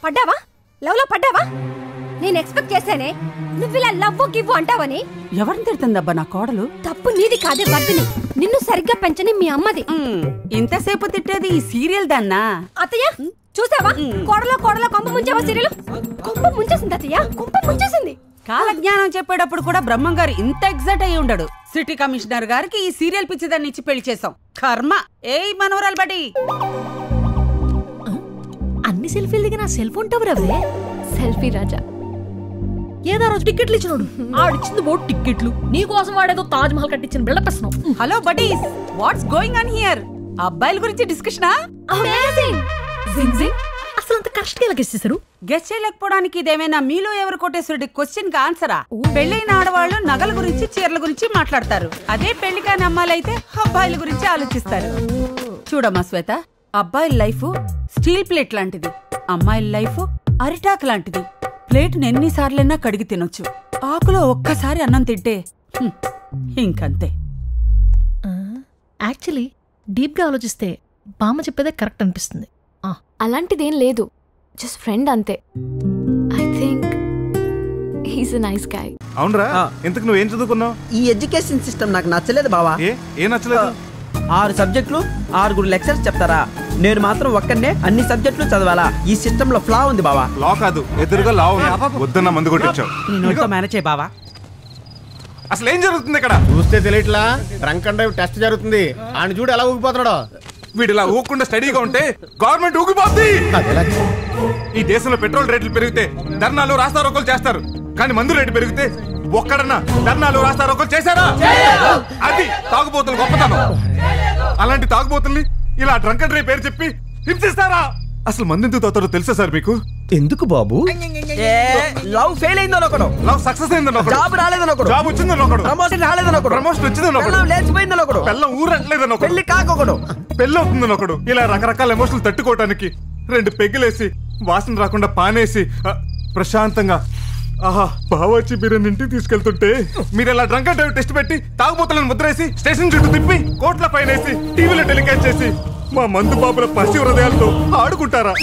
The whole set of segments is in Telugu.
పడ్డావా? లవ్ లో పడ్డావా? నేను ఎక్స్పెక్ట్ చేశానే నువ్వు ఇలా లవ్వు గివ్వు అంటావని. ఎవరిని తిడుతుందబ్బా నా కోడలు? తప్పు నీది కాదే వర్దిని, నిన్ను సరిగ్గా పెంచని మీ అమ్మది. ఇంతసేపు తిట్టేది ఈ సీరియల్ దాన్నా? అత్తయ్య చూసావా, కోడలో కొంప ముంచావా? సీరియల్ కొంప ముంచేసింది అత్తయ్య, కొంప ముంచేసింది. కాలజ్ఞానం చెప్పేటప్పుడు కూడా బ్రహ్మం గారు ఇంత ఎగ్జైట్ అయ్యి ఉండడు. సిటీ కమిషనర్ గారికి ఈ సీరియల్ పిచ్చిదాన్ని ఇచ్చి పెళ్లి చేసాం. కర్మ. ఏయ్ మనవరాలు బడి, అన్ని సెల్ఫీలు దిగి నా సెల్ ఫోన్ టవర్ అవే. సెల్ఫీ రాజా ఏదో రోజు టికెట్లు ఇచ్చినాడు, ఆడిచ్చింది బోర్డు టికెట్లు. నీకోసం వాడేదో తాజ్ మహల్ కట్టించిన బిల్డప్ ఇస్తున్నావు. Hello buddies, what's going on here? అబ్బాయిల గురించి డిస్కషనా? అసలు అంత కరెక్ట్ గా గెస్ చేశారు. గెస్ చేయలేకపోవడానికి ఇదేమైనా మీలో ఎవరు కొట్టేసుడి క్వశ్చన్ కి ఆన్సరా? పెళ్లైన ఆడవాళ్ళు నగల గురించి చీరల గురించి మాట్లాడతారు. అదే పెళ్లి కాని అమ్మాయిలైతే అబ్బాయిల గురించి ఆలోచిస్తారు. చూడమ్మా శ్వేత, అబ్బాయిల లైఫ్ స్టీల్ ప్లేట్ లాంటిది, అమ్మాయిల లైఫ్ అరిటాక్ లాంటిది. ప్లేట్ ఎన్నిసార్లైనా కడిగి తినొచ్చు, ఆకులో ఒక్కసారి అన్నం తింటే ఇంకంతే. యాక్చువల్లీ డీప్ గా ఆలోచిస్తే బామ్మ చెప్పేదే కరెక్ట్ అనిపిస్తుంది. అలాంటిదేం లేదు, జస్ట్ ఫ్రెండ్ అంతే. I think he's a nice guy. అవునరా, ఇంతకు నువ్వేం చదువుకున్నావు? ఈ ఎడ్యుకేషన్ సిస్టమ్ నాకు నచ్చలేదు బావా. ఏ నచ్చలేదు? 6 సబ్జెక్టులు 6 లెక్చర్స్ చెప్తారా? నేను మాత్రం ఒక్కనే అన్ని సబ్జెక్టులు చదవాలా? ఈ సిస్టమ్ లో ఫ్లా ఉంది బావా. లా కాదు, ఎదురుగా లా ఉంది. వద్దన్న మందు కొట్టించావు. మేనేజ్ చేయి బావా. అసలు ఏం జరుగుతుంది ఇక్కడ? చూస్తే తెలియట్లా, డ్రంక్ అండ్ డ్రైవ్ టెస్ట్ జరుగుతుంది. ఆయన చూడు ఎలా ఊగిపోతున్నాడో. వీడిలా ఊగకుండా స్టడీగా ఉంటే గవర్నమెంట్ ఊగిపోద్ది. ఈ దేశంలో పెట్రోల్ రేట్లు పెరిగితే ధర్నాలు రాస్తారోకోలు చేస్తారు, కానీ మందు రేటు పెరిగితే ఒక్కడన్నా ధర్నాలు రాస్తారోకోలు చేశారా? అది తాగుబోతులు గొప్పతనం. అలాంటి తాగుబోతుల్ని ఇలా డ్రంక్ అండ్ డ్రైవ్ పేరు చెప్పి హింసిస్తారా? అసలు మందు ఎందుకు తాగుతారో తెలుసా సార్ మీకు? ఎందుకు బాబు? లవ్ ఫెయిల్ అయిందో ఒకడు, లవ్ సక్సెస్ అయిందో ఒకడు, జాబ్ రాలేదని ఒకడు, జాబ్ వచ్చిందని ఒకడు, ప్రమోషన్ రాలేదని ఒకడు, ప్రమోషన్ వచ్చిందని ఒకడు, లేచిపోయిందని ఒకడు, పెళ్ళం ఊరట్లేదని ఒకడు, పెళ్లి కాకొకడు, పెళ్ళి అవుతుందని ఒకడు. ఇలా రకరకాల ఎమోషన్లు తట్టుకోవటానికి 2 పెగ్గులేసి వాసన రాకుండా పానేసి ప్రశాంతంగా ఆహా బావచ్చి బిర్యానీ ఇంటికి తీసుకెళ్తుంటే మీరు ఇలా డ్రంక్ అండ్ డ్రైవ్ టెస్ట్ పెట్టి తాగుబోతులను ముద్రేసి స్టేషన్ చుట్టూ తిప్పి కోట్ల పైనేసి టీవీలో టెలికాస్ట్ చేసి మా మందు బాబుల పసి హృదయాలతో ఆడుకుంటారా?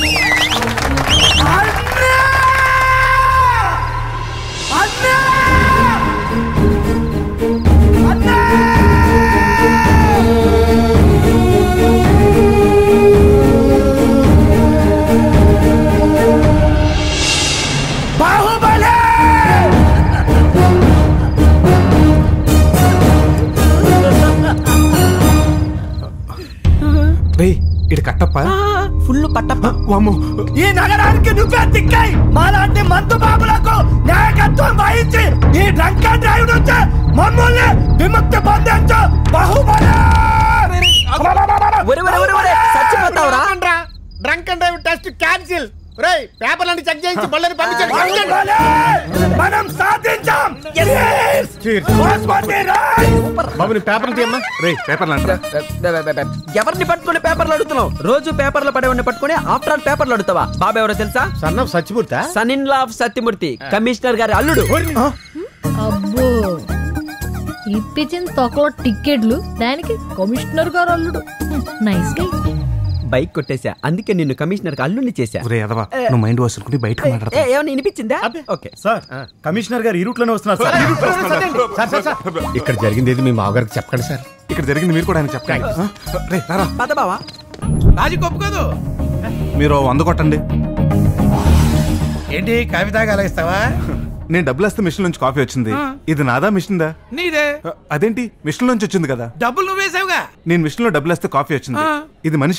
ఇటు కట్టప్ప, ఫుల్ పట్టప్ప. ఈ నగరానికి నువ్వే దిక్కై మాలాంటి మందు బాబులకు నాయకత్వం వహించి ఈ డ్రంక్ అండ్ డ్రైవ్ నుంచి మమ్మల్ని విముక్తి పొందించు బాహుబలి. చచ్చిపోతావురా? Drunk and drive test cancel. పేపర్లన్నీ చెక్ చేయించి బళ్ళని పంపించండి. మనం సాధించాం. బాబు పేపర్లు తీయమ్మా. పేపర్లు అంటారా? ఎవరిని పట్టుకుని పేపర్లు అడుగుతున్నావు? రోజు పేపర్లు పడేవాడిని పట్టుకుని ఆఫ్టర్ ఆల్ పేపర్లు అడుగుతావా? బాబు ఎవరో తెలుసా? Son of Satyamurthy, son in law of Satyamurthy, commissioner గారి అల్లుడు. అబ్బో, ఇప్పించిన తొక్కలో టికెట్లు, దానికి కమిషనర్ గారు అల్లుడు. నైస్ గా బైక్ కొట్టేశా, అందుకే నిన్ను కమిషనర్ కి అల్లుడిని చేశా. నువ్వు మైండ్ వస్తుకుని బయటకు మాట్లాడతా. ఏమన్నా వినిపించిందా? ఓకే సార్, కమిషనర్ గారు ఈ రూట్ లోనే వస్తున్నారు సార్. ఇక్కడ జరిగింది ఏది మీ మామగారికి చెప్పండి సార్. ఇక్కడ జరిగింది మీరు కూడా ఆయన చెప్పండి. పద బావా. రాజీ కొప్పుకోదు. మీరు 100 కొట్టండి. ఏంటి కాఫీ తాగాల ఇస్తావా? నేను డబ్బులు వస్తే మిషన్ నుంచి కాఫీ వచ్చింది. ఇది నాదా మిషన్ దా? నీదే. అదేంటి మిషన్ నుంచి వచ్చింది కదా? డబ్బులు నువ్వేసావుగా. నేను మిషన్ లో డబ్బులు వస్తే కాఫీ వచ్చింది. ఇది మనిషి